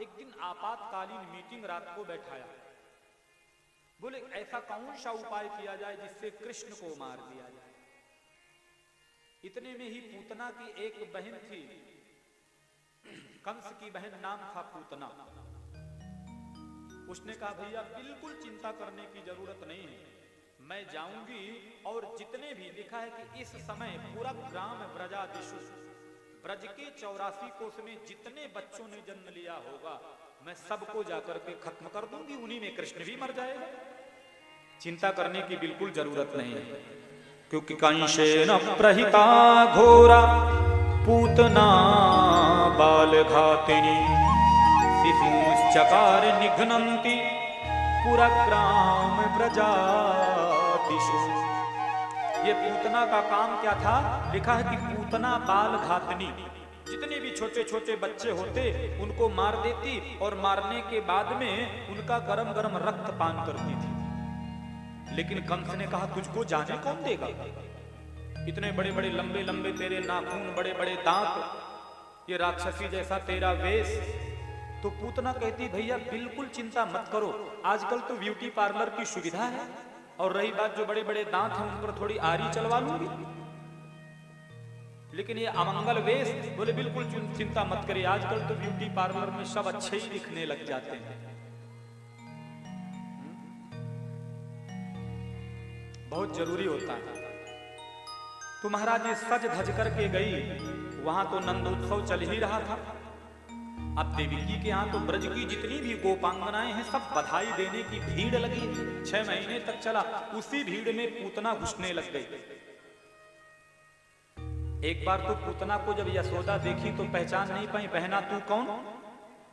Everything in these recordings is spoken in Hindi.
एक दिन आपातकालीन मीटिंग रात को बैठाया। बोले ऐसा कौन सा उपाय किया जाए जिससे कृष्ण को मार दिया जाए। इतने में ही पूतना की एक बहन थी, कंस की बहन, नाम था पूतना। उसने कहा भैया बिल्कुल चिंता करने की जरूरत नहीं है, मैं जाऊंगी और जितने भी लिखा है कि इस समय पूरा ग्राम ब्रजादिशु, ब्रज के 84 कोस में जितने बच्चों ने जन्म लिया होगा मैं सबको जाकर के खत्म कर दूंगी, उन्हीं में कृष्ण भी मर जाएगा। चिंता करने की बिल्कुल जरूरत नहीं है, क्योंकि कंशेन प्रहिता घोरा पूतना बाल घातिनी शिशुश्चकार निघ्नन्ति पुरग्राम प्रजातिषु। ये पूतना का काम क्या था? लिखा है कि पूतना बाल घातनी, जितने भी छोटे छोटे बच्चे होते उनको मार देती और मारने के बाद में उनका गरम गरम रक्त पान करती थी। लेकिन कंस ने कहा तुझको जाने कौन देगा, इतने बड़े बड़े लंबे लंबे तेरे नाखून, बड़े बड़े दांत, ये राक्षसी जैसा तेरा वेश। तो पूतना कहती भैया बिल्कुल चिंता मत करो, आजकल तो ब्यूटी पार्लर की सुविधा है, और रही बात जो बड़े बड़े दांत हैं उन पर थोड़ी आरी चलवा लूंगी, लेकिन ये अमंगल वेश, बोले बिल्कुल चिंता मत करिए, आजकल तो ब्यूटी पार्लर में सब अच्छे ही दिखने लग जाते हैं। बहुत जरूरी होता है। तो महाराज ये सज धज करके गई, वहां तो नंदोत्सव चल ही रहा था। अब देवकी के यहाँ तो ब्रज की जितनी भी गोपांगनाएं हैं सब बधाई देने की भीड़ लगी, 6 महीने तक चला। उसी भीड़ में पूतना घुसने लग गई। एक बार तो पूतना को जब यशोदा देखी तो पहचान नहीं पाई, बहना तू कौन?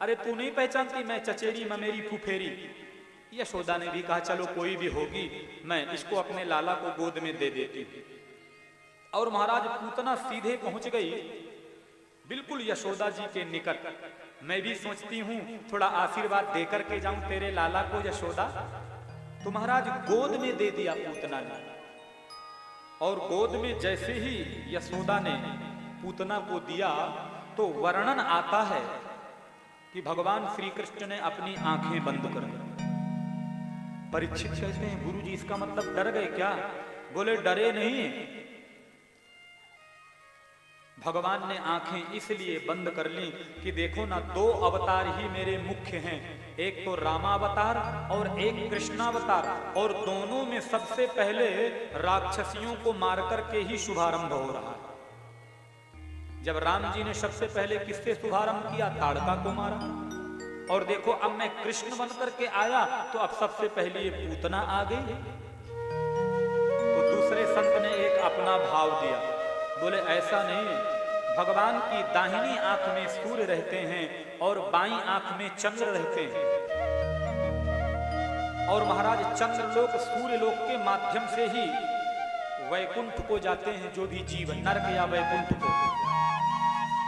अरे तू नहीं पहचानती, मैं चचेरी ममेरी फुफेरी। यशोदा ने भी कहा चलो कोई भी होगी, मैं इसको अपने लाला को गोद में दे देती हूं। और महाराज पूतना सीधे पहुंच गई बिल्कुल यशोदा जी के निकट। मैं भी सोचती हूं थोड़ा आशीर्वाद देकर के जाऊं तेरे लाला को यशोदा। तो महाराज गोद में दे दिया पूतना ने, और गोद में जैसे ही यशोदा ने पूतना को दिया तो वर्णन आता है कि भगवान श्री कृष्ण ने अपनी आंखें बंद कर दी। परीक्षित कहते हैं गुरु जी इसका मतलब डर गए क्या? बोले डरे नहीं, भगवान ने आंखें इसलिए बंद कर ली कि देखो ना, 2 अवतार ही मेरे मुख्य हैं, एक तो रामावतार और एक कृष्णावतार, और दोनों में सबसे पहले राक्षसियों को मार करके ही शुभारंभ हो रहा है। जब राम जी ने सबसे पहले किससे शुभारंभ किया? ताड़का को मारा। और देखो अब मैं कृष्ण बन करके आया तो अब सबसे पहले ये पूतना आ गई। तो दूसरे संत ने एक अपना भाव दिया, बोले ऐसा नहीं, भगवान की दाहिनी आंख में सूर्य रहते हैं और बाईं आंख में चंद्र रहते हैं, और महाराज चंद्रलोक सूर्यलोक के माध्यम से ही वैकुंठ को जाते हैं जो भी जीव, नरक या वैकुंठ को।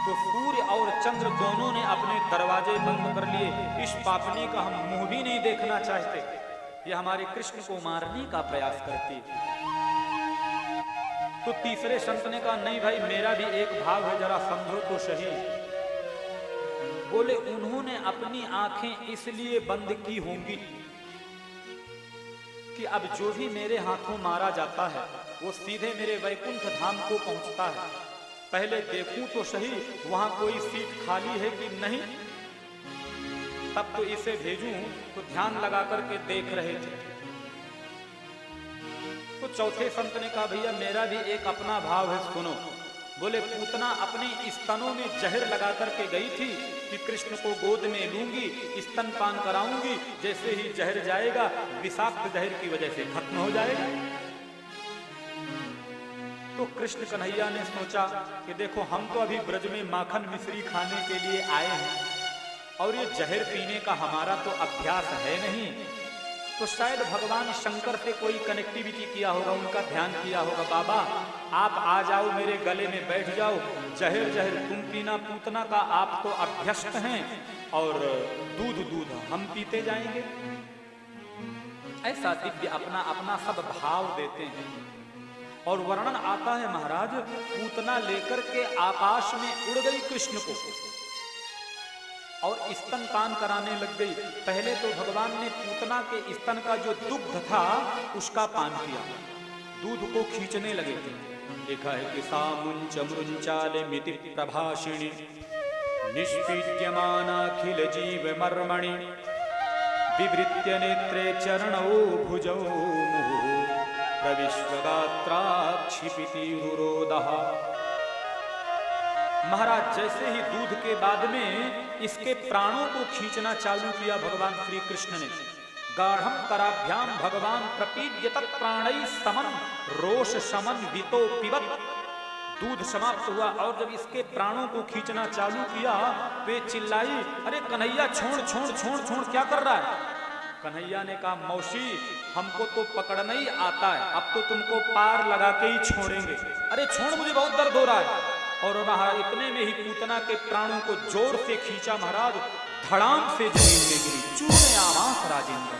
तो सूर्य और चंद्र दोनों ने अपने दरवाजे बंद कर लिए। इस पापनी का हम मुंह भी नहीं देखना चाहते, ये हमारे कृष्ण को मारने का प्रयास करती है। तो तीसरे संत ने कहा नहीं भाई, मेरा भी एक भाव है, जरा समझो तो सही। बोले उन्होंने अपनी आंखें इसलिए बंद की होंगी कि अब जो भी मेरे हाथों मारा जाता है वो सीधे मेरे वैकुंठ धाम को पहुंचता है, पहले देखूं तो सही वहां कोई सीट खाली है कि नहीं, तब तो इसे भेजूं। तो ध्यान लगा करके देख रहे थे। तो चौथे संत ने कहा भैया मेरा भी एक अपना भाव है, सुनो। बोले पूतना अपने स्तनों में जहर लगा करके गई थी कि कृष्ण को गोद में लूंगी, स्तन पान कराऊंगी, जैसे ही जहर जाएगा विषाक्त जहर की वजह से खत्म हो जाएगा। तो कृष्ण कन्हैया ने सोचा कि देखो हम तो अभी ब्रज में माखन मिश्री खाने के लिए आए हैं और ये जहर पीने का हमारा तो अभ्यास है नहीं, तो शायद भगवान शंकर से कोई कनेक्टिविटी किया होगा, उनका ध्यान किया होगा, बाबा आप आ जाओ मेरे गले में बैठ जाओ, जहर जहर तुम पीना पूतना का, आप तो अभ्यस्त हैं, और दूध दूध हम पीते जाएंगे। ऐसा दिव्य अपना अपना सब भाव देते हैं। और वर्णन आता है महाराज पूतना लेकर के आकाश में उड़ गई कृष्ण को, और स्तनपान कराने लग गई। पहले तो भगवान ने पूतना के स्तन का जो दुग्ध था उसका पान किया, दूध को खींचने लगे थे। लिखा है कि सामुंच मृंचाले मिति प्रभाषिणी निष्पीड्यमानाखिल जीव मर्मणि विवृत्य नेत्रे चरणौ भुजौ मुहुः प्रविश्वगात्राक्षिपितिरुरोदः। महाराज जैसे ही दूध के बाद में इसके प्राणों को खींचना चालू किया भगवान श्री कृष्ण ने, गाढ़म कराभ्याम भगवान प्रपीड्य तत्प्राणै समन रोष समन वितो पिबत। दूध समाप्त हुआ और जब इसके प्राणों को खींचना चालू किया वे चिल्लाई, अरे कन्हैया छोड़ छोड़ छोड़ छोड़, क्या कर रहा है? कन्हैया ने कहा, मौसी हमको तो पकड़ना ही आता है, अब तो तुमको पार लगा के ही छोड़ेंगे। अरे छोड़, मुझे बहुत दर्द हो रहा है। और महाराज इतने में ही पूतना के प्राणों को जोर से खींचा महाराज, धड़ाम से जमीन में गिरी, चूर्ण आवास राजेंद्र।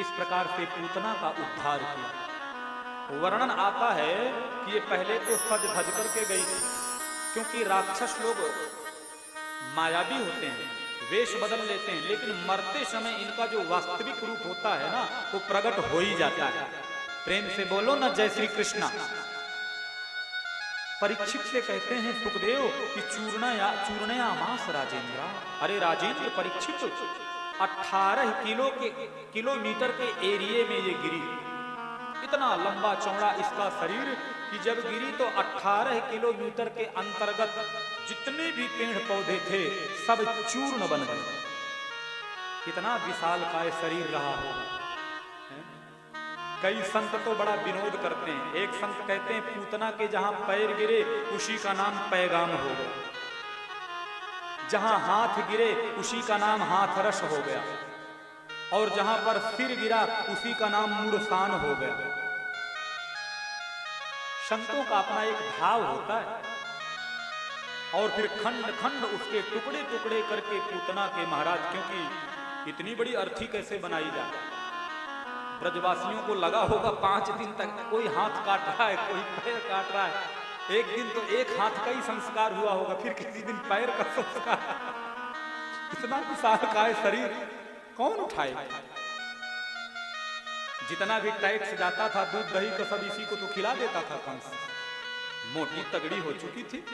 इस प्रकार से पूतना का उद्धार किया। वर्णन आता है कि ये पहले तो सज धज करके गई थी, क्योंकि राक्षस लोग मायावी होते हैं, वेश बदल लेते हैं, लेकिन मरते समय इनका जो वास्तविक रूप होता है ना वो प्रकट हो ही जाता है। प्रेम से बोलो ना जय श्री कृष्णा। परीक्षित से कहते हैं सुखदेव कि चूर्णयामास राजेंद्र। अरे राजेंद्र, परीक्षित 18 किलोमीटर के एरिए में ये गिरी। इतना लंबा चौड़ा इसका शरीर कि जब गिरी तो 18 किलोमीटर के अंतर्गत जितने भी पेड़ पौधे थे सब चूर्ण बन गए। कितना विशालकाय शरीर रहा होगा। कई संत तो बड़ा विनोद करते हैं। एक संत कहते हैं पूतना के जहां पैर गिरे उसी का नाम पैगाम हो गया, जहां हाथ गिरे उसी का नाम हाथरस हो गया, और जहां पर सिर गिरा उसी का नाम मूर्छान हो गया। संतों का अपना एक भाव होता है। और फिर खंड खंड उसके टुकड़े टुकड़े करके पूतना के महाराज, क्योंकि इतनी बड़ी अर्थी कैसे बनाई जाए। ब्रजवासियों को लगा होगा 5 दिन तक कोई हाथ काट रहा है, कोई पैर काट रहा है। एक दिन तो एक हाथ का ही संस्कार हुआ होगा, फिर किसी दिन पैर का संस्कार। इतना विशालकाय शरीर कौन उठाए? जितना भी टैक्स जाता था दूध दही का सब इसी को तो खिला देता था कंस। मोटी तगड़ी हो चुकी थी।